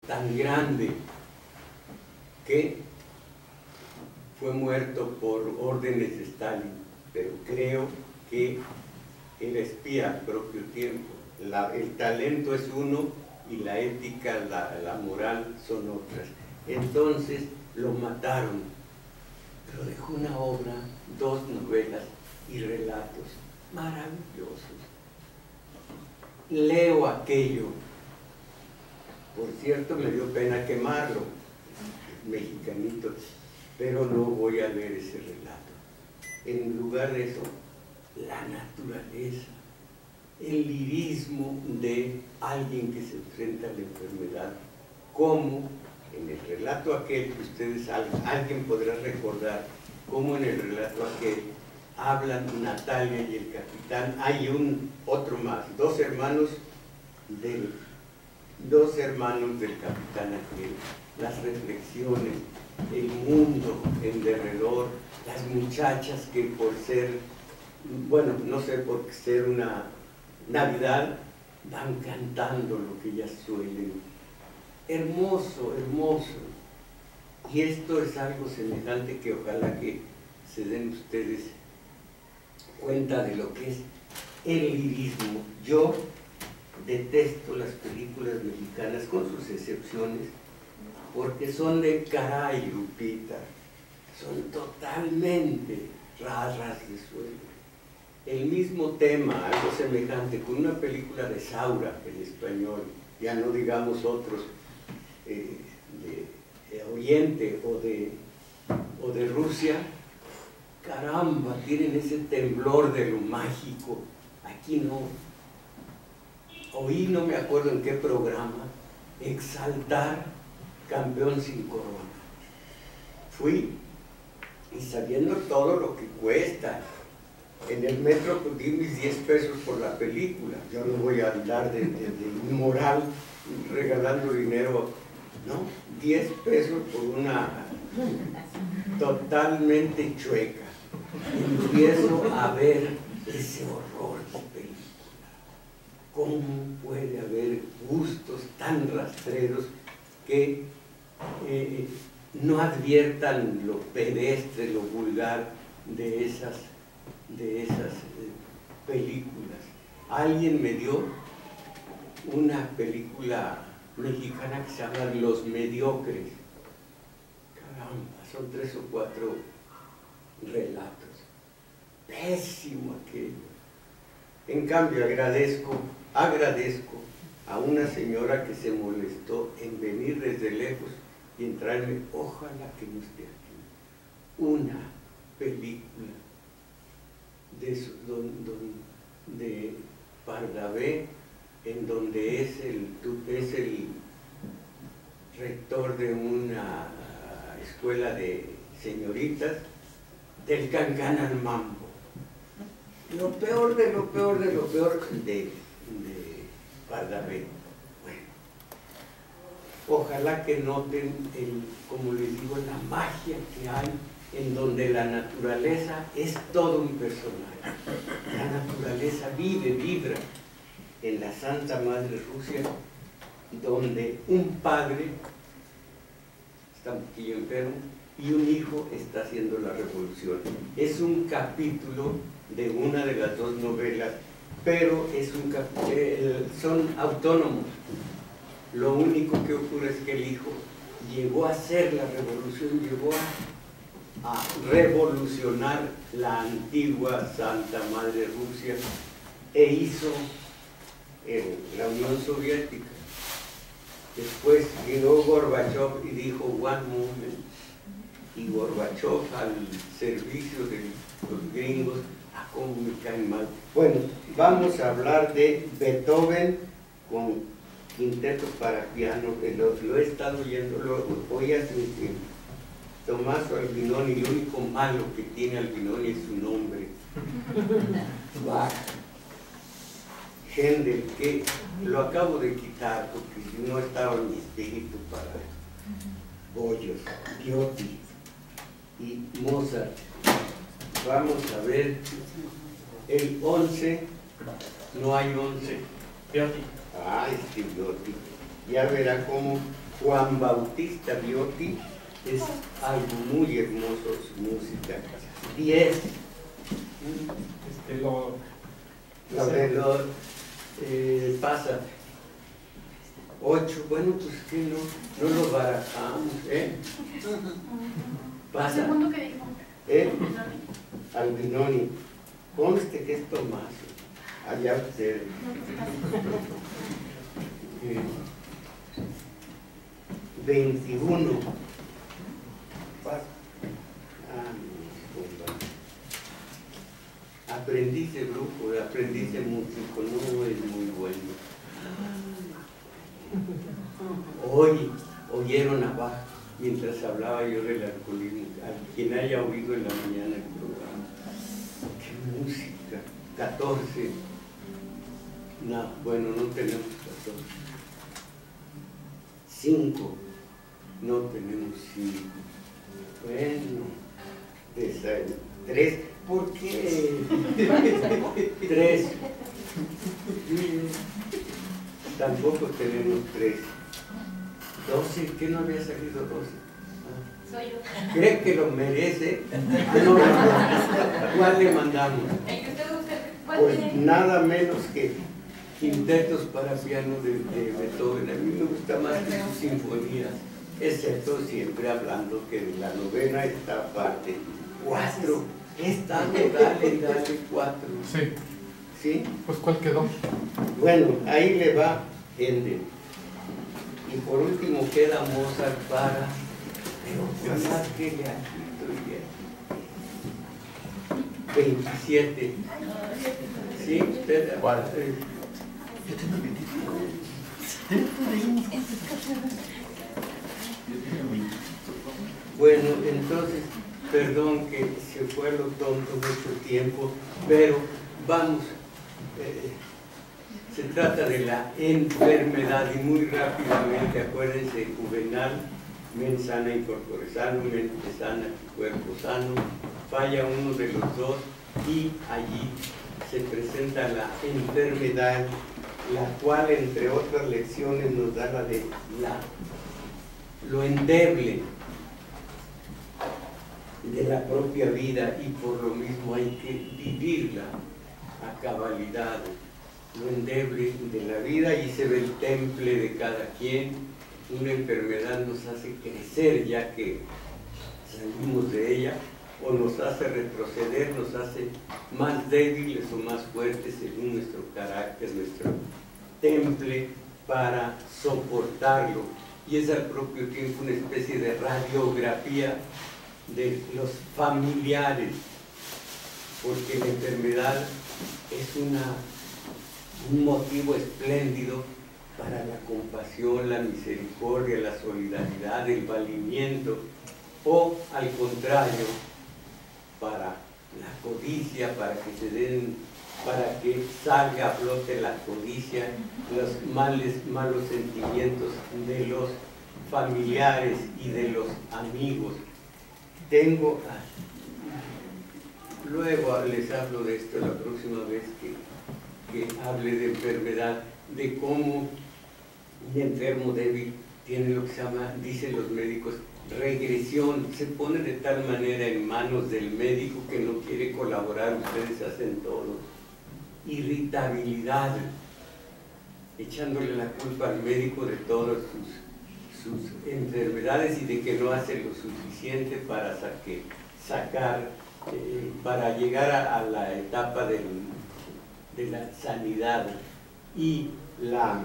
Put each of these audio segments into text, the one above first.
tan grande que fue muerto por órdenes de Stalin, pero creo que era espía al propio tiempo. El talento es uno y la ética, la moral son otras. Entonces lo mataron, pero dejó una obra, 2 novelas y relatos maravillosos. Leo aquello. Por cierto, me dio pena quemarlo, mexicanito, pero no voy a leer ese relato. En lugar de eso, la naturaleza, el lirismo de alguien que se enfrenta a la enfermedad, como en el relato aquel que ustedes, alguien podrá recordar, como en el relato aquel hablan Natalia y el capitán, hay otro más, dos hermanos del capitán aquel, las reflexiones, el mundo en derredor, las muchachas que por ser, bueno, no sé, por ser una Navidad, van cantando lo que ellas suelen. Hermoso, hermoso. Y esto es algo semejante que ojalá que se den ustedes cuenta de lo que es el lirismo. Yo detesto las películas mexicanas, con sus excepciones, porque son de caray, Lupita, son totalmente ras de suelo. El mismo tema, algo semejante, con una película de Saura, en español, ya no digamos otros de Oriente o de Rusia, caramba, tienen ese temblor de lo mágico. Aquí no. Oí, no me acuerdo en qué programa, exaltar Campeón sin corona. Fui, y sabiendo todo lo que cuesta, en el metro di mis 10 pesos por la película. Yo no voy a hablar de inmoral regalando dinero, ¿no? 10 pesos por una totalmente chueca. Empiezo a ver ese horror de película. ¿Cómo puede haber gustos tan rastreros que no adviertan lo pedestre, lo vulgar de esas películas? Alguien me dio una película mexicana que se llama Los Mediocres. Caramba, son 3 o 4 relatos. Pésimo aquello. En cambio, agradezco a una señora que se molestó en venir desde lejos y en traerme, ojalá que no esté aquí, una película de Pardavé, en donde es el rector de una escuela de señoritas, del Cancán al Mambo. Lo peor de lo peor de lo peor de Pardavé. Bueno, ojalá que noten, como les digo, la magia que hay en donde la naturaleza es todo un personaje. La naturaleza vibra en la Santa Madre Rusia, donde un padre está un poquillo enfermo y un hijo está haciendo la revolución. Es un capítulo de una de las 2 novelas, pero son autónomos. Lo único que ocurre es que el hijo llegó a hacer la revolución, llegó a revolucionar la antigua Santa Madre Rusia e hizo la Unión Soviética. Después llegó Gorbachev y dijo one moment, y Gorbachev al servicio de los gringos, a cómo me caen mal. Bueno, vamos a hablar de Beethoven con quinteto para piano. Lo he estado oyendo, lo oí hace un tiempo. Tommaso Albinoni, lo único malo que tiene Albinoni es su nombre. Bach, Händel, que lo acabo de quitar porque no estaba en mi espíritu para bollos, Viotti y Mozart. Vamos a ver el 11, no hay 11. Viotti. Ay, sí, Viotti. Ya verá cómo Juan Bautista Viotti, es algo muy hermoso su música. 10. Pasa. 8, bueno, pues que no lo barajamos, Pasa. ¿El segundo que dijo? Albinoni. Conste que es Tomaso. Allá ustedes. 21. Aprendiz de brujo, aprendiz de músico, no es muy bueno. Hoy oyeron abajo mientras hablaba yo del alcoholismo. A quien haya oído en la mañana el programa. ¡Qué música! 14. No, bueno, no tenemos 14. 5. No tenemos 5. Bueno, 3. ¿Por qué? 3. Tampoco tenemos 3. 12. ¿Qué no había salido 12? Soy yo. ¿Cree que lo merece? No. ¿Cuál le mandamos? El que usted guste. ¿Cuál Pues tiene? nada menos que quintetos para piano de Beethoven. A mí me gusta más que sus sinfonías, excepto siempre hablando que de la novena está parte 4. Esta dale 4. Sí. ¿Sí? Pues ¿cuál quedó? Bueno, ahí le va Ende. Y por último queda Mozart para... Pero más que le aquí estoy bien. 27. ¿Sí? Espera. ¿Cuál? Bueno, entonces, perdón que se fue a lo tonto mucho tiempo, pero vamos, se trata de la enfermedad y muy rápidamente, acuérdense, Juvenal, mens sana y corpore sano, mente sana y cuerpo sano, falla uno de los dos y allí se presenta la enfermedad, la cual entre otras lecciones nos da lo endeble de la propia vida y por lo mismo hay que vivirla a cabalidad, lo endeble de la vida y se ve el temple de cada quien. Una enfermedad nos hace crecer ya que salimos de ella, o nos hace retroceder, nos hace más débiles o más fuertes según nuestro carácter, nuestro temple para soportarlo. Y es al propio tiempo una especie de radiografía de los familiares, porque la enfermedad es un motivo espléndido para la compasión, la misericordia, la solidaridad, el valimiento, o al contrario, para la codicia, para que salga a flote la codicia, los malos sentimientos de los familiares y de los amigos. Luego les hablo de esto la próxima vez que hable de enfermedad, de cómo un enfermo débil tiene lo que se llama, dicen los médicos, regresión, se pone de tal manera en manos del médico que no quiere colaborar, ustedes hacen todo, irritabilidad, echándole la culpa al médico de todas sus enfermedades y de que no hace lo suficiente para para llegar a la etapa de la sanidad, y la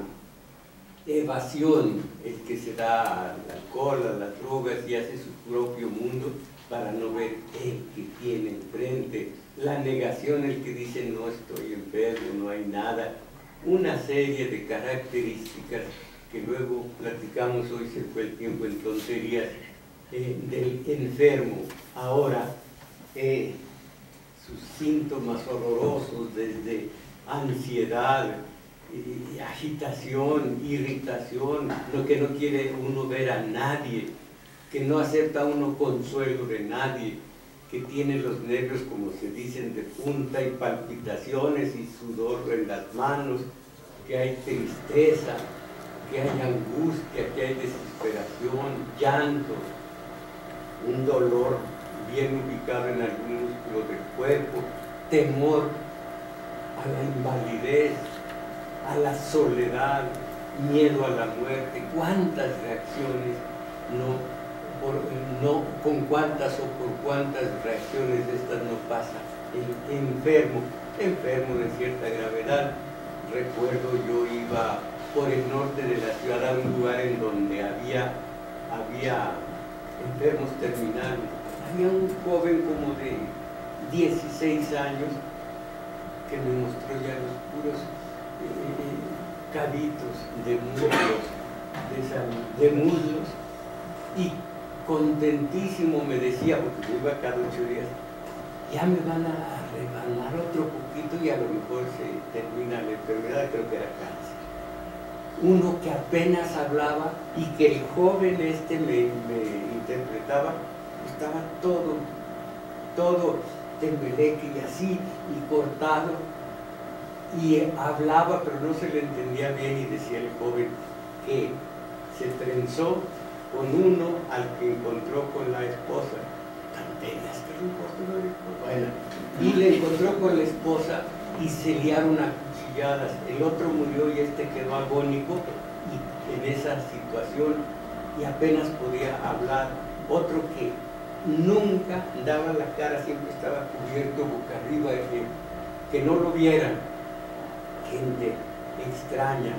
evasión, el que se da al alcohol, a las drogas y hace su propio mundo para no ver el que tiene enfrente, la negación, el que dice no estoy enfermo, no hay nada, una serie de características que luego platicamos, hoy se fue el tiempo en tonterías, del enfermo. Ahora, sus síntomas horrorosos desde ansiedad, agitación, irritación, lo que no quiere uno ver a nadie, que no acepta uno consuelo de nadie, que tiene los nervios, como se dicen, de punta y palpitaciones y sudor en las manos, que hay tristeza, aquí hay angustia, aquí hay desesperación, llanto, un dolor bien ubicado en algún músculo del cuerpo, temor a la invalidez, a la soledad, miedo a la muerte. ¿Cuántas reacciones con cuántas o por cuántas reacciones de estas no pasa el enfermo de cierta gravedad? Recuerdo, yo iba por el norte de la ciudad a un lugar en donde había enfermos terminales. Había un joven como de 16 años que me mostró ya los puros cabitos de muslos, y contentísimo me decía, porque yo iba cada 8 días, ya me van a rebanar otro poquito y a lo mejor se termina la enfermedad. Creo que era cáncer. Uno que apenas hablaba y que el joven me interpretaba, estaba todo tembleque y así, y cortado, y hablaba pero no se le entendía bien, y decía el joven que se trenzó con uno al que encontró con la esposa. Cantenas, que le encontró la esposa. Bueno, y le encontró con la esposa y se liaron a cuchilladas. El otro murió y este quedó agónico y en esa situación, y apenas podía hablar. Otro que nunca daba la cara, siempre estaba cubierto boca arriba, que no lo vieran. Gente extraña.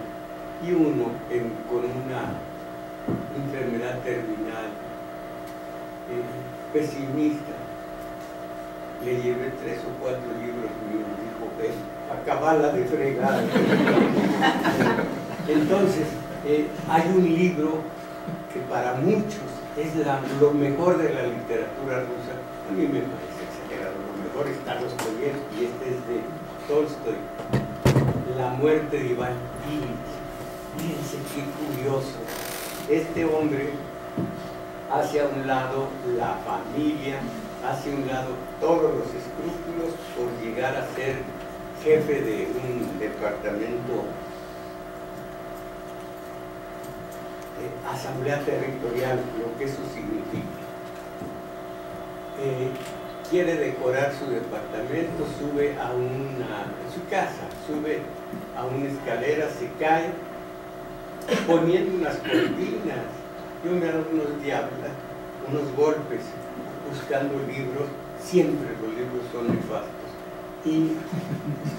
Y uno con una enfermedad terminal, pesimista. Le llevé 3 o 4 libros míos, dijo, ven, acabala de fregar. Entonces, hay un libro que para muchos es lo mejor de la literatura rusa. A mí me parece exagerado, lo mejor está Dostoyevski, y este es de Tolstoy, La muerte de Iván Ilich. Fíjense qué curioso. Este hombre hace a un lado la familia, hace a un lado todos los escrúpulos por llegar a ser jefe de un departamento, asamblea territorial, lo que eso significa. Quiere decorar su departamento, sube a su casa, sube a una escalera, se cae, poniendo unas cortinas. Yo me he dado unos diablos, unos golpes, buscando libros. Siempre los libros son nefastos, y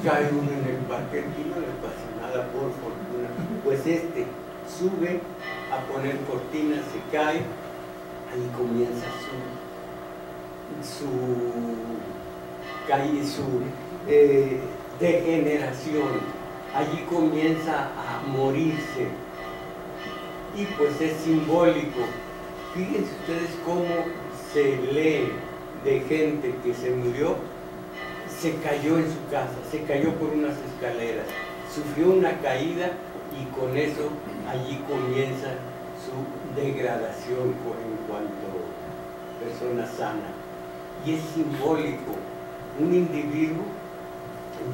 cae uno en el parquet y no le pasa nada, por fortuna. Pues este sube a poner cortinas, se cae, ahí comienza su degeneración, allí comienza a morirse, y pues es simbólico. Fíjense ustedes cómo se lee de gente que se murió, se cayó en su casa, se cayó por unas escaleras, sufrió una caída, y con eso allí comienza su degradación en cuanto a persona sana. Y es simbólico. Un individuo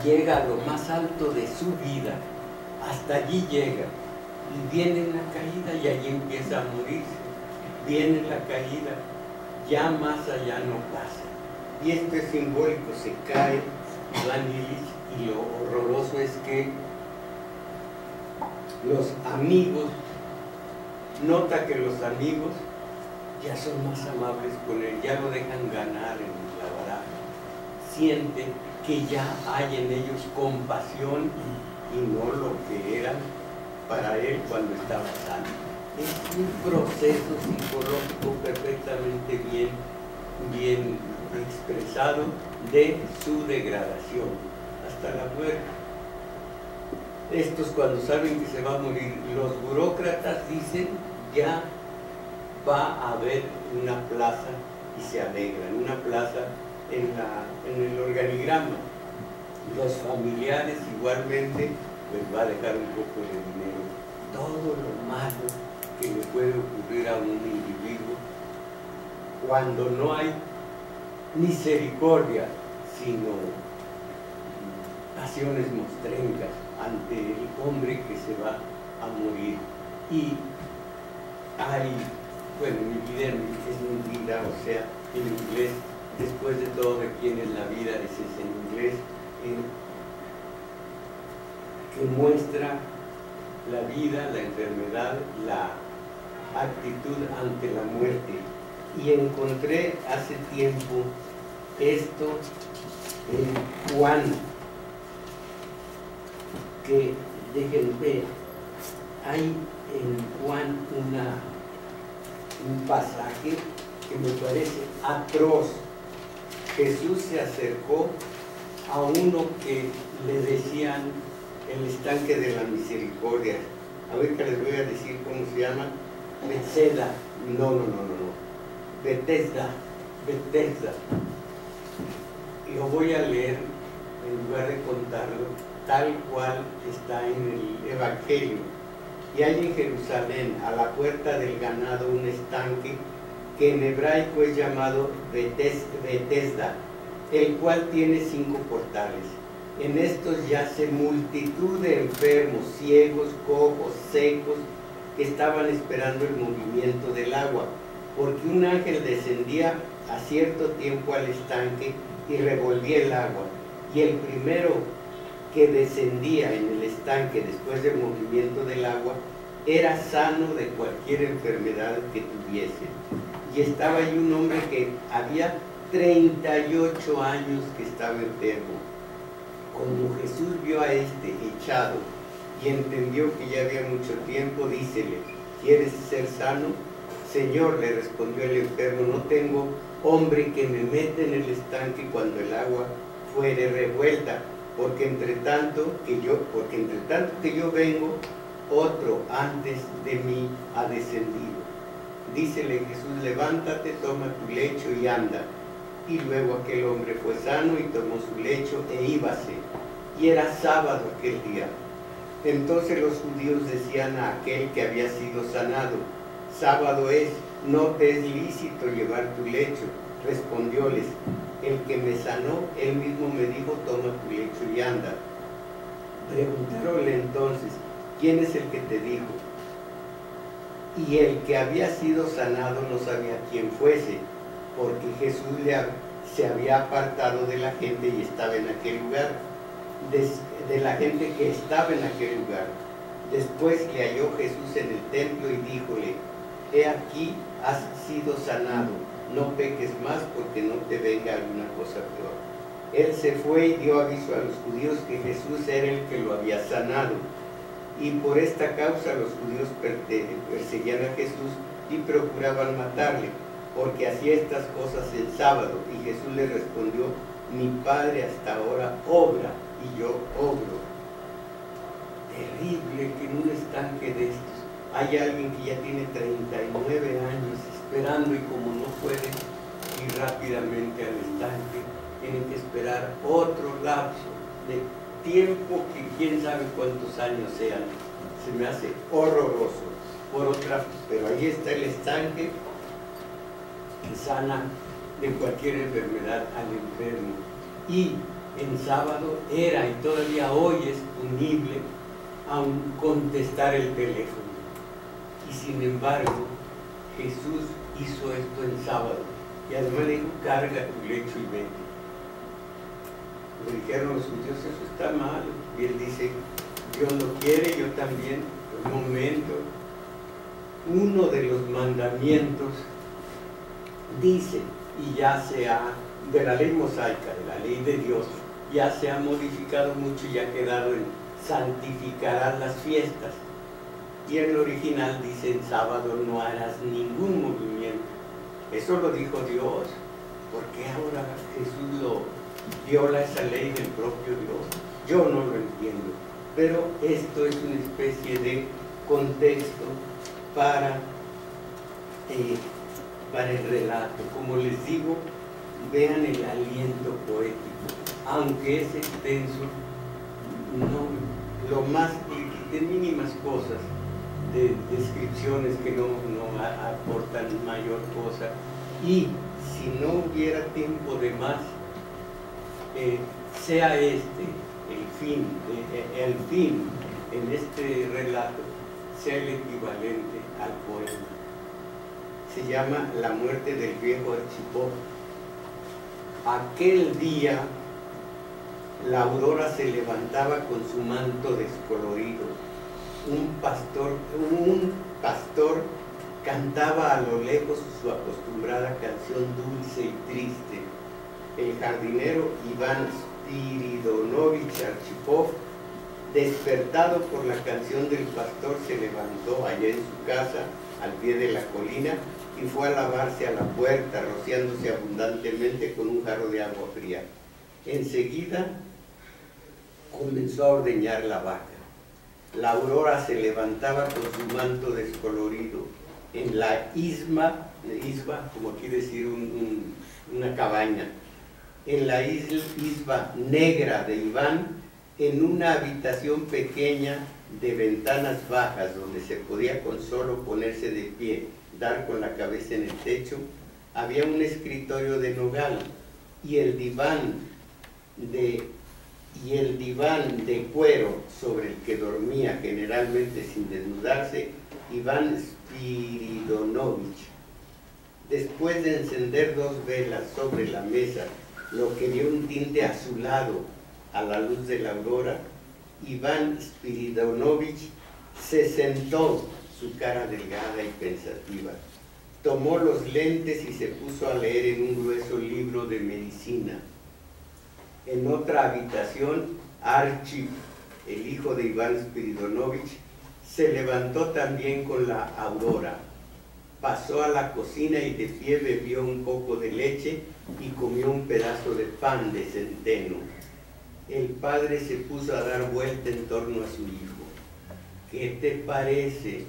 llega a lo más alto de su vida, hasta allí llega, y viene una caída y allí empieza a morirse. Viene la caída, ya más allá no pasa. Y esto es simbólico, se cae Iván Ilich, y lo horroroso es que los amigos, nota que los amigos ya son más amables con él, ya lo dejan ganar en la baraja, siente que ya hay en ellos compasión y no lo que eran para él cuando estaba sano. Es un proceso psicológico perfectamente bien expresado de su degradación hasta la muerte. Estos, cuando saben que se va a morir, los burócratas dicen, ya va a haber una plaza, y se alegran, una plaza en el organigrama. Los familiares igualmente, pues va a dejar un poco de dinero. Todo lo malo que le puede ocurrir a un individuo cuando no hay misericordia, sino pasiones mostrencas ante el hombre que se va a morir. Y hay, bueno, mi vida es mi vida, o sea, en inglés, después de todo de quién es la vida, ese es en inglés, que muestra la vida, la enfermedad, la actitud ante la muerte. Y encontré hace tiempo esto en Juan, que dejen ver, hay en Juan un pasaje que me parece atroz. Jesús se acercó a uno que le decían el estanque de la misericordia. Ahorita les voy a decir cómo se llama. Bethesda. No. Bethesda. Lo voy a leer en lugar de contarlo, tal cual está en el Evangelio. Y hay en Jerusalén, a la puerta del ganado, un estanque que en hebraico es llamado Bethesda, el cual tiene 5 portales. En estos yace multitud de enfermos, ciegos, cojos, secos, que estaban esperando el movimiento del agua, porque un ángel descendía a cierto tiempo al estanque y revolvía el agua, y el primero que descendía en el estanque después del movimiento del agua era sano de cualquier enfermedad que tuviese. Y estaba ahí un hombre que había 38 años que estaba enfermo. Cuando Jesús vio a este echado y entendió que ya había mucho tiempo, dícele: ¿quieres ser sano? Señor, le respondió el enfermo, no tengo hombre que me meta en el estanque cuando el agua fuere revuelta, porque entre tanto que yo vengo, otro antes de mí ha descendido. Dícele Jesús: levántate, toma tu lecho y anda. Y luego aquel hombre fue sano y tomó su lecho e íbase. Y era sábado aquel día. Entonces los judíos decían a aquel que había sido sanado: sábado es, no te es lícito llevar tu lecho. Respondióles: el que me sanó, él mismo me dijo: toma tu lecho y anda. Preguntaronle entonces: ¿quién es el que te dijo? Y el que había sido sanado no sabía quién fuese, porque Jesús se había apartado de la gente y estaba en aquel lugar, de la gente que estaba en aquel lugar. Después le halló Jesús en el templo y díjole: he aquí, has sido sanado, no peques más, porque no te venga alguna cosa peor. Él se fue y dio aviso a los judíos que Jesús era el que lo había sanado. Y por esta causa los judíos perseguían a Jesús y procuraban matarle, porque hacía estas cosas el sábado. Y Jesús le respondió: mi Padre hasta ahora obra y yo obro. Terrible que en un estanque de estos hay alguien que ya tiene 39 años esperando, y como no puede ir rápidamente al estanque, tienen que esperar otro lapso de tiempo que quién sabe cuántos años sean. Se me hace horroroso. Pero ahí está el estanque que sana de cualquier enfermedad al enfermo. Y en sábado era, y todavía hoy es punible, aún contestar el teléfono. Y sin embargo, Jesús hizo esto en sábado. Y además le dijo: carga tu lecho y vete. Le dijeron los judíos: eso está mal. Y él dice: Dios lo quiere, yo también. Un momento. Uno de los mandamientos dice, y ya se ha, de la ley mosaica, de la ley de Dios, ya se ha modificado mucho y ha quedado en santificarás las fiestas. Y en el original dice: en sábado no harás ningún movimiento. Eso lo dijo Dios. ¿Por qué ahora Jesús lo viola esa ley del propio Dios? Yo no lo entiendo. Pero esto es una especie de contexto para el relato. Como les digo, vean el aliento poético. Aunque es extenso, no, lo más de mínimas cosas, de descripciones que no aportan mayor cosa. Y si no hubiera tiempo de más, sea el fin en este relato, sea el equivalente al poema. Se llama La muerte del viejo Archipó. Aquel día la aurora se levantaba con su manto descolorido. Un pastor cantaba a lo lejos su acostumbrada canción dulce y triste. El jardinero Iván Spiridonovich Archipov, despertado por la canción del pastor, se levantó allá en su casa, al pie de la colina, y fue a lavarse a la puerta, rociándose abundantemente con un jarro de agua fría. Enseguida comenzó a ordeñar la vaca. La aurora se levantaba con su manto descolorido. En la isba, como aquí decir una cabaña, en la isba negra de Iván, en una habitación pequeña de ventanas bajas, donde se podía con solo ponerse de pie, dar con la cabeza en el techo, había un escritorio de nogal y el diván de cuero sobre el que dormía, generalmente sin desnudarse, Iván Spiridonovich. Después de encender 2 velas sobre la mesa, lo que dio un tinte azulado a la luz de la aurora, Iván Spiridonovich se sentó, su cara delgada y pensativa. Tomó los lentes y se puso a leer en un grueso libro de medicina. En otra habitación, Archip, el hijo de Iván Spiridonovich, se levantó también con la aurora. Pasó a la cocina y de pie bebió un poco de leche y comió un pedazo de pan de centeno. El padre se puso a dar vuelta en torno a su hijo. ¿Qué te parece?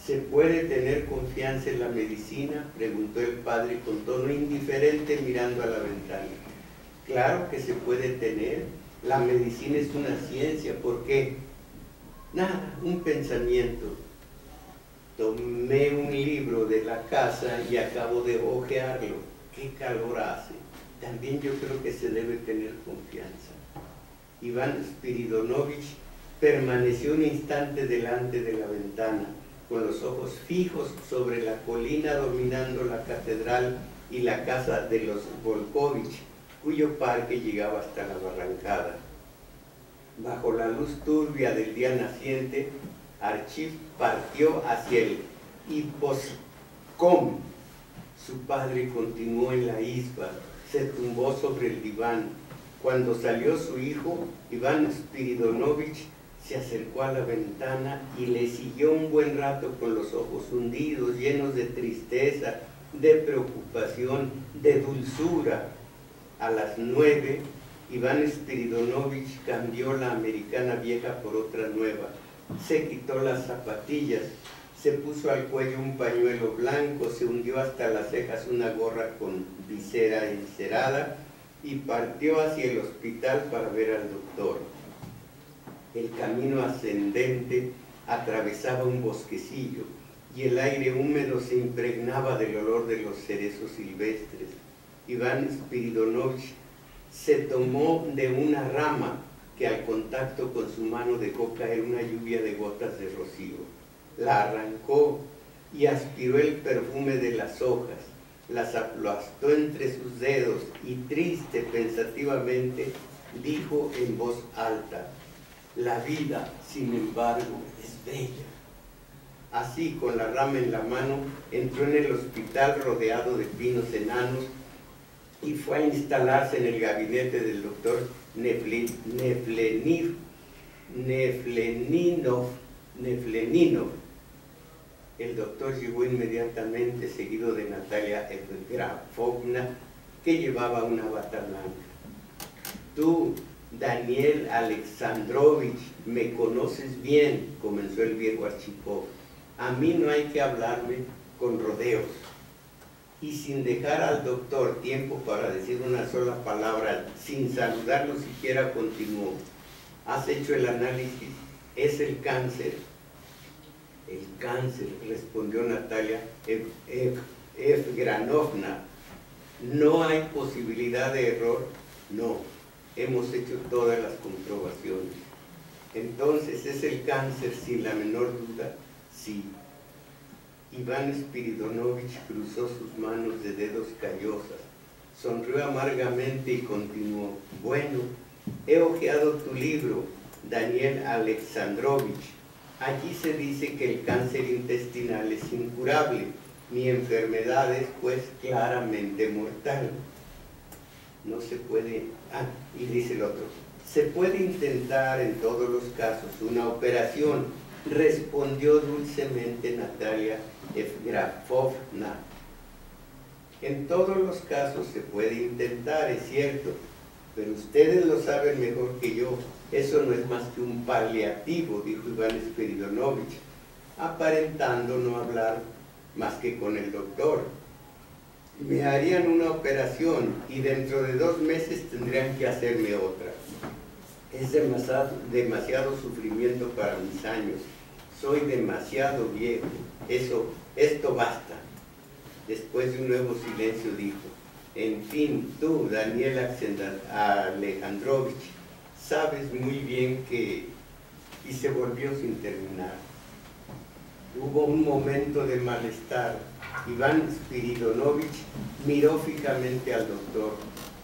¿Se puede tener confianza en la medicina?, preguntó el padre con tono indiferente mirando a la ventana. Claro que se puede tener. La medicina es una ciencia. ¿Por qué? Nada, un pensamiento. Tomé un libro de la casa y acabo de hojearlo. ¿Qué calor hace? También yo creo que se debe tener confianza. Iván Spiridonovich permaneció un instante delante de la ventana, con los ojos fijos sobre la colina dominando la catedral y la casa de los Volkovich, cuyo parque llegaba hasta la barrancada. Bajo la luz turbia del día naciente, Archip partió hacia el Hiposcom. Su padre continuó en la isba, se tumbó sobre el diván. Cuando salió su hijo, Iván Spiridonovich se acercó a la ventana y le siguió un buen rato con los ojos hundidos, llenos de tristeza, de preocupación, de dulzura. A las 9, Iván Spiridonovich cambió la americana vieja por otra nueva. Se quitó las zapatillas, se puso al cuello un pañuelo blanco, se hundió hasta las cejas una gorra con visera encerada y partió hacia el hospital para ver al doctor. El camino ascendente atravesaba un bosquecillo y el aire húmedo se impregnaba del olor de los cerezos silvestres. Iván Spiridonovich se tomó de una rama que al contacto con su mano dejó caer una lluvia de gotas de rocío. La arrancó y aspiró el perfume de las hojas, las aplastó entre sus dedos y triste, pensativamente, dijo en voz alta: la vida, sin embargo, es bella. Así, con la rama en la mano, entró en el hospital rodeado de pinos enanos y fue a instalarse en el gabinete del doctor Nefleninov. El doctor llegó inmediatamente, seguido de Natalia Evgrafovna, que llevaba una bata blanca. Tú, Daniel Alexandrovich, me conoces bien, comenzó el viejo Archipov. A mí no hay que hablarme con rodeos. Y sin dejar al doctor tiempo para decir una sola palabra, sin saludarlo siquiera, continuó: ¿has hecho el análisis? Es el cáncer. El cáncer, respondió Natalia Evgranovna. ¿No hay posibilidad de error? No, hemos hecho todas las comprobaciones. Entonces, ¿es el cáncer sin la menor duda? Sí. Iván Spiridonovich cruzó sus manos de dedos callosas, sonrió amargamente y continuó. Bueno, he hojeado tu libro, Daniel Alexandrovich. Allí se dice que el cáncer intestinal es incurable. Mi enfermedad es, pues, claramente mortal. No se puede... y dice el otro, se puede intentar en todos los casos una operación, respondió dulcemente Natalia Evgrafovna. En todos los casos se puede intentar, es cierto, pero ustedes lo saben mejor que yo. Eso no es más que un paliativo, dijo Iván Spiridonovich, aparentando no hablar más que con el doctor. Me harían una operación y dentro de 2 meses tendrían que hacerme otra. Es demasiado sufrimiento para mis años. Soy demasiado viejo. Esto basta. Después de un nuevo silencio dijo, en fin, tú, Daniel Alejandrovich, sabes muy bien que... Y se volvió sin terminar. Hubo un momento de malestar. Iván Spiridonovich miró fijamente al doctor,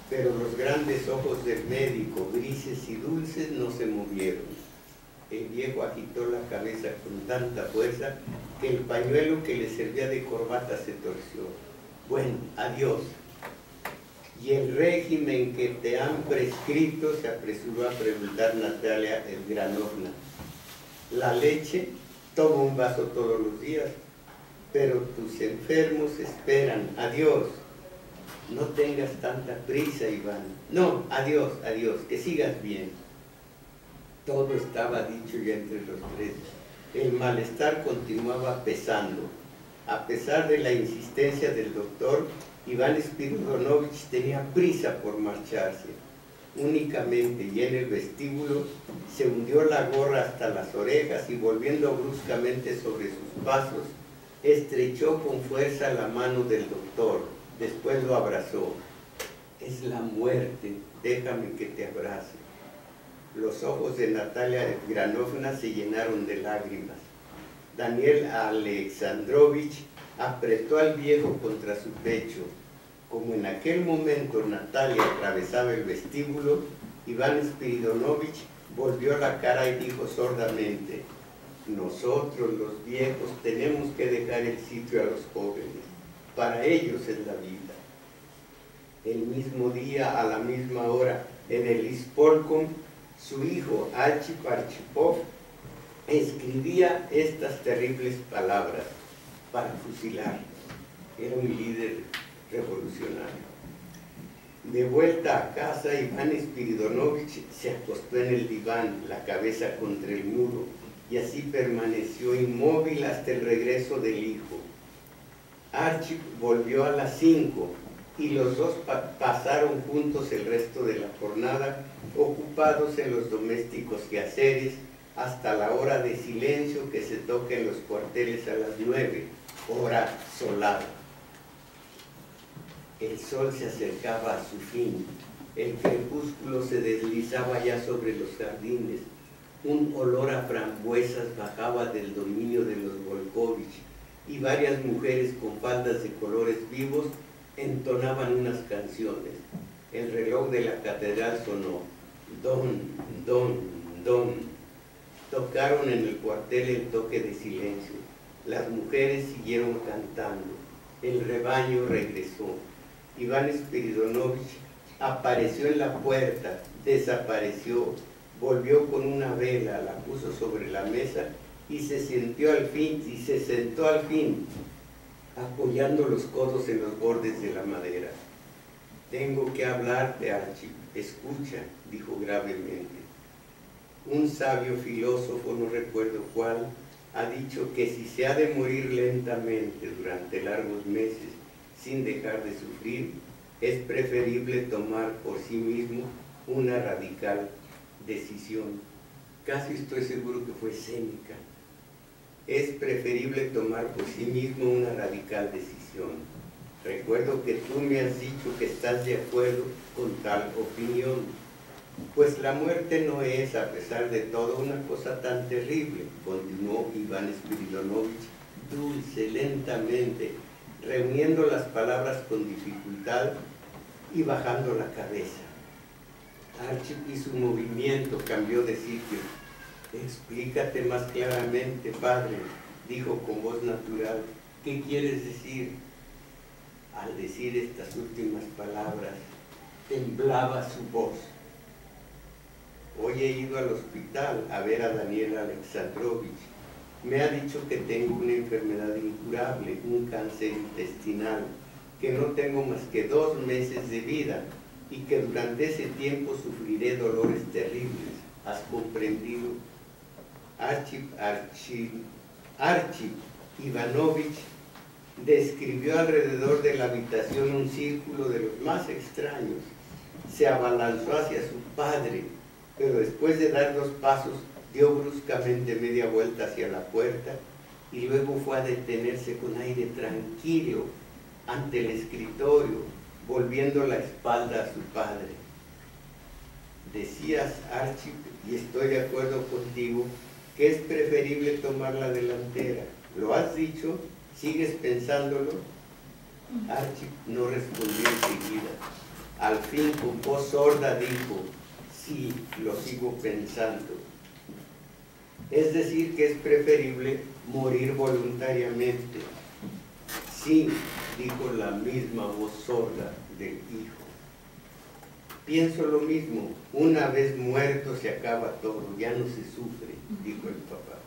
pero los grandes ojos del médico, grises y dulces, no se movieron. El viejo agitó la cabeza con tanta fuerza que el pañuelo que le servía de corbata se torció. Bueno, adiós. ¿Y el régimen que te han prescrito? Se apresuró a preguntar Natalia Evgranovna. La leche, toma un vaso todos los días, pero tus enfermos esperan. Adiós. No tengas tanta prisa, Iván. No, adiós, adiós, que sigas bien. Todo estaba dicho ya entre los tres. El malestar continuaba pesando. A pesar de la insistencia del doctor, Iván Spiridonovich tenía prisa por marcharse. Únicamente, y en el vestíbulo, se hundió la gorra hasta las orejas y volviendo bruscamente sobre sus pasos, estrechó con fuerza la mano del doctor. Después lo abrazó. Es la muerte, déjame que te abrace. Los ojos de Natalia Evgranovna se llenaron de lágrimas. Daniel Alexandrovich apretó al viejo contra su pecho. Como en aquel momento Natalia atravesaba el vestíbulo, Iván Spiridonovich volvió la cara y dijo sordamente, nosotros los viejos tenemos que dejar el sitio a los jóvenes, para ellos es la vida. El mismo día, a la misma hora, en el Ispolkom, su hijo Archip Archipov escribía estas terribles palabras para fusilar. Era un líder revolucionario. De vuelta a casa, Iván Spiridonovich se acostó en el diván, la cabeza contra el muro, y así permaneció inmóvil hasta el regreso del hijo. Archip volvió a las 5 y los dos pasaron juntos el resto de la jornada, ocupados en los domésticos quehaceres, hasta la hora de silencio que se toca en los cuarteles a las 9, hora solada. El sol se acercaba a su fin, el crepúsculo se deslizaba ya sobre los jardines, un olor a frambuesas bajaba del dominio de los Volkovich y varias mujeres con faldas de colores vivos entonaban unas canciones. El reloj de la catedral sonó, don, don, don. Tocaron en el cuartel el toque de silencio. Las mujeres siguieron cantando. El rebaño regresó. Iván Spiridonovich apareció en la puerta, desapareció, volvió con una vela, la puso sobre la mesa y se sentó al fin, apoyando los codos en los bordes de la madera. Tengo que hablarte, Archie. Escucha, dijo gravemente. Un sabio filósofo, no recuerdo cuál, ha dicho que si se ha de morir lentamente durante largos meses sin dejar de sufrir, es preferible tomar por sí mismo una radical decisión. Casi estoy seguro que fue Séneca. Es preferible tomar por sí mismo una radical decisión. Recuerdo que tú me has dicho que estás de acuerdo con tal opinión. Pues la muerte no es, a pesar de todo, una cosa tan terrible, continuó Iván Spiridonovich dulce, lentamente, reuniendo las palabras con dificultad y bajando la cabeza. Archie hizo un movimiento, cambió de sitio. Explícate más claramente, padre, dijo con voz natural. ¿Qué quieres decir? Al decir estas últimas palabras, temblaba su voz. Hoy he ido al hospital a ver a Daniel Alexandrovich. Me ha dicho que tengo una enfermedad incurable, un cáncer intestinal, que no tengo más que 2 meses de vida y que durante ese tiempo sufriré dolores terribles. ¿Has comprendido? Archie Ivanovich describió alrededor de la habitación un círculo de los más extraños. Se abalanzó hacia su padre, pero después de dar 2 pasos, dio bruscamente media vuelta hacia la puerta y luego fue a detenerse con aire tranquilo ante el escritorio, volviendo la espalda a su padre. Decías, Archie, y estoy de acuerdo contigo, que es preferible tomar la delantera. ¿Lo has dicho? ¿Sigues pensándolo? Archie no respondió enseguida. Al fin, con voz sorda, dijo, sí, lo sigo pensando. Es decir, que es preferible morir voluntariamente. Sí, dijo la misma voz sorda del hijo. Pienso lo mismo, una vez muerto se acaba todo, ya no se sufre, dijo el papá.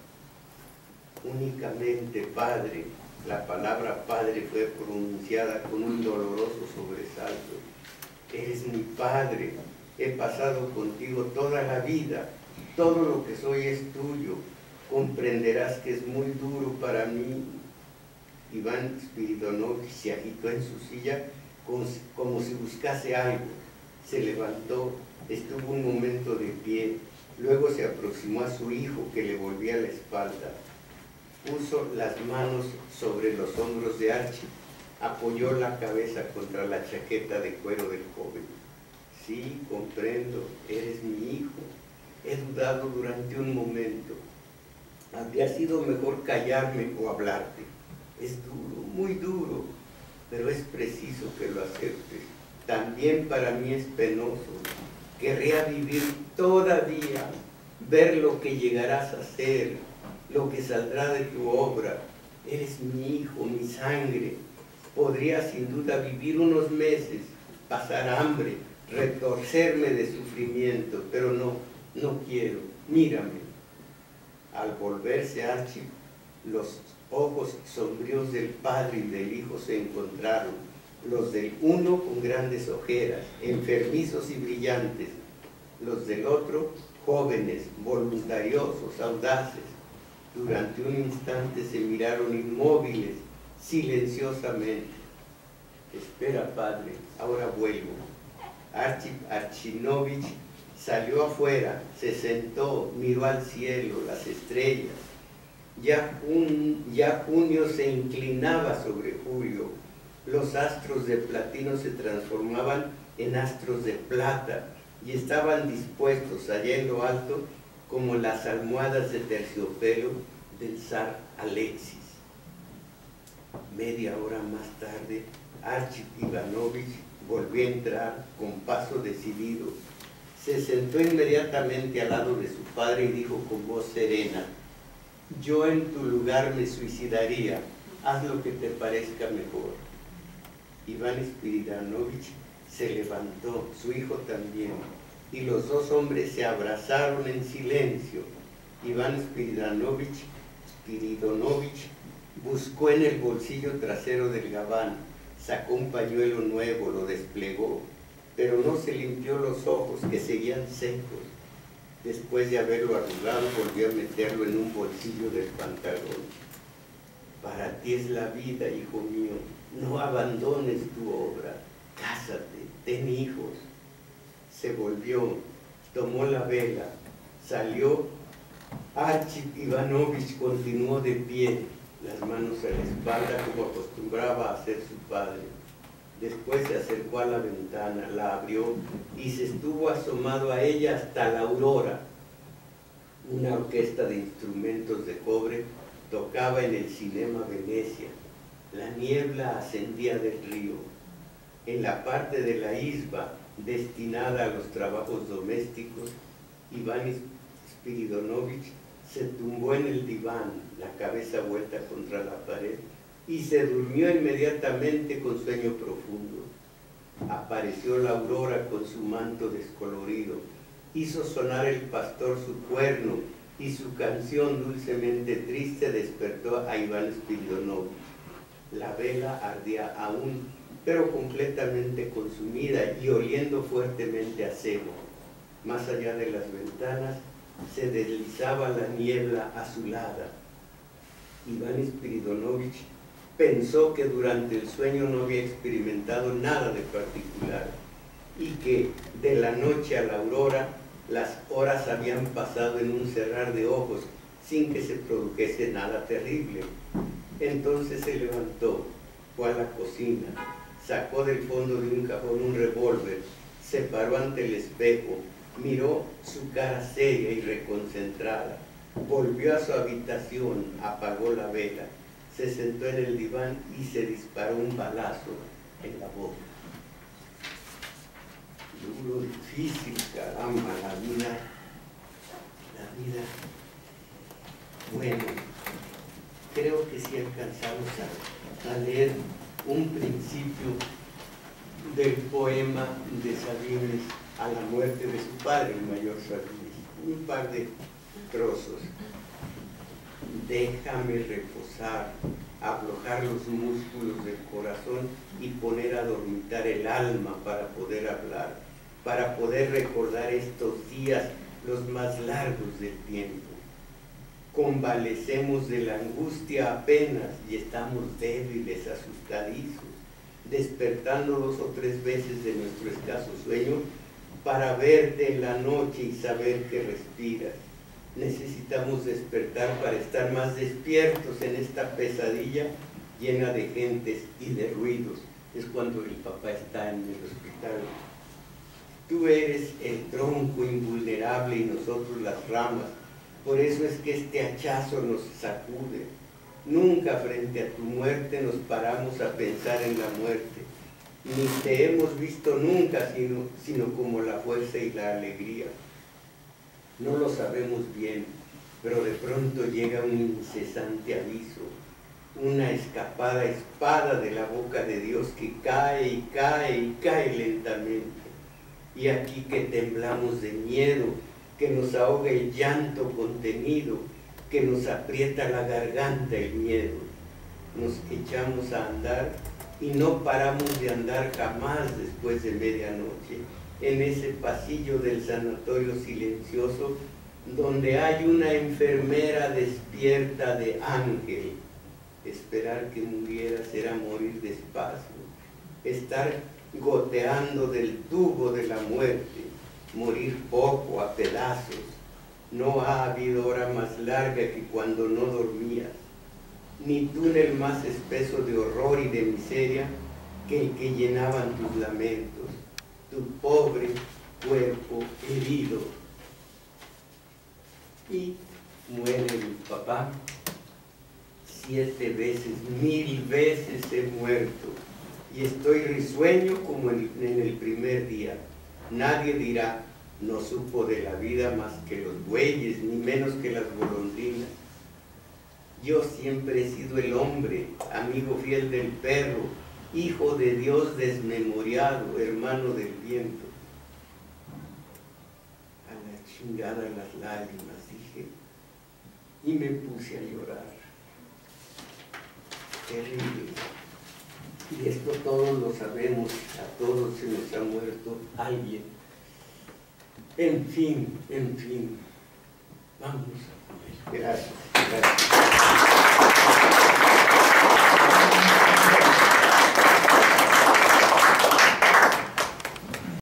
Únicamente, padre, la palabra padre fue pronunciada con un doloroso sobresalto. Eres mi padre, he pasado contigo toda la vida, todo lo que soy es tuyo, comprenderás que es muy duro para mí. Iván Spiridonovich se agitó en su silla como si buscase algo. Se levantó, estuvo un momento de pie, luego se aproximó a su hijo que le volvía la espalda. Puso las manos sobre los hombros de Archie, apoyó la cabeza contra la chaqueta de cuero del joven. Sí, comprendo, eres mi hijo. He dudado durante un momento. Habría sido mejor callarme o hablarte. Es duro, muy duro, pero es preciso que lo aceptes. También para mí es penoso. Querría vivir todavía, ver lo que llegarás a ser, lo que saldrá de tu obra. Eres mi hijo, mi sangre. Podría sin duda vivir unos meses, pasar hambre, retorcerme de sufrimiento, pero no quiero. Mírame. Al volverse Archie, los ojos sombríos del padre y del hijo se encontraron. Los del uno con grandes ojeras, enfermizos y brillantes. Los del otro, jóvenes, voluntariosos, audaces. Durante un instante se miraron inmóviles, silenciosamente. Espera, padre, ahora vuelvo. Archinovich salió afuera, se sentó, miró al cielo, las estrellas. Ya junio se inclinaba sobre julio. Los astros de platino se transformaban en astros de plata y estaban dispuestos allá en lo alto como las almohadas de terciopelo del zar Alexis. Media hora más tarde, Archie Ivanovich volvió a entrar con paso decidido. Se sentó inmediatamente al lado de su padre y dijo con voz serena, yo en tu lugar me suicidaría, haz lo que te parezca mejor. Iván Spiridonovich se levantó, su hijo también, y los 2 hombres se abrazaron en silencio. Iván Spiridonovich buscó en el bolsillo trasero del gabán, sacó un pañuelo nuevo, lo desplegó, pero no se limpió los ojos, que seguían secos. Después de haberlo arrugado, volvió a meterlo en un bolsillo del pantalón. Para ti es la vida, hijo mío, no abandones tu obra, cásate, ten hijos. Se volvió, tomó la vela, salió. Archie Ivanovich continuó de pie, las manos a la espalda como acostumbraba a hacer su padre. Después se acercó a la ventana, la abrió y se estuvo asomado a ella hasta la aurora. Una orquesta de instrumentos de cobre tocaba en el Cinema Venecia. La niebla ascendía del río. En la parte de la isba destinada a los trabajos domésticos, Iván Spiridonovich se tumbó en el diván, la cabeza vuelta contra la pared, y se durmió inmediatamente con sueño profundo. Apareció la aurora con su manto descolorido, hizo sonar el pastor su cuerno, y su canción dulcemente triste despertó a Iván Spiridonovich. La vela ardía aún, pero completamente consumida y oliendo fuertemente a cebo. Más allá de las ventanas se deslizaba la niebla azulada. Iván Spiridonovich pensó que durante el sueño no había experimentado nada de particular y que de la noche a la aurora las horas habían pasado en un cerrar de ojos sin que se produjese nada terrible. Entonces se levantó, fue a la cocina, sacó del fondo de un cajón un revólver, se paró ante el espejo, miró su cara seria y reconcentrada, volvió a su habitación, apagó la vela, se sentó en el diván y se disparó un balazo en la boca. Duro, difícil, caramba, la vida. Bueno, creo que sí alcanzamos a leer un principio del poema de Sabines a la muerte de su padre, el mayor Sabines. Un par de trozos. Déjame reposar, aflojar los músculos del corazón y poner a dormitar el alma para poder hablar, para poder recordar estos días los más largos del tiempo. Convalecemos de la angustia apenas y estamos débiles, asustadizos, despertando 2 o 3 veces de nuestro escaso sueño para verte en la noche y saber que respiras. Necesitamos despertar para estar más despiertos en esta pesadilla llena de gentes y de ruidos. Es cuando el papá está en el hospital. Tú eres el tronco invulnerable y nosotros las ramas. Por eso es que este hachazo nos sacude. Nunca frente a tu muerte nos paramos a pensar en la muerte. Ni te hemos visto nunca sino como la fuerza y la alegría. No lo sabemos bien, pero de pronto llega un incesante aviso, una escapada espada de la boca de Dios que cae y cae y cae lentamente. Y aquí que temblamos de miedo, que nos ahoga el llanto contenido, que nos aprieta la garganta el miedo. Nos echamos a andar y no paramos de andar jamás después de medianoche, en ese pasillo del sanatorio silencioso, donde hay una enfermera despierta de ángel. Esperar que murieras era morir despacio, estar goteando del tubo de la muerte, morir poco, a pedazos. No ha habido hora más larga que cuando no dormías, ni túnel más espeso de horror y de miseria que el que llenaban tus lamentos, tu pobre cuerpo herido. Y muere mi papá. 7 veces, 1000 veces he muerto, y estoy risueño como en el primer día. Nadie dirá, no supo de la vida más que los bueyes, ni menos que las golondrinas. Yo siempre he sido el hombre, amigo fiel del perro, hijo de Dios desmemoriado, hermano del viento. A la chingada las lágrimas, dije, y me puse a llorar. Terrible. Y esto todos lo sabemos, a todos se nos ha muerto alguien. En fin, vamos a comer. Gracias.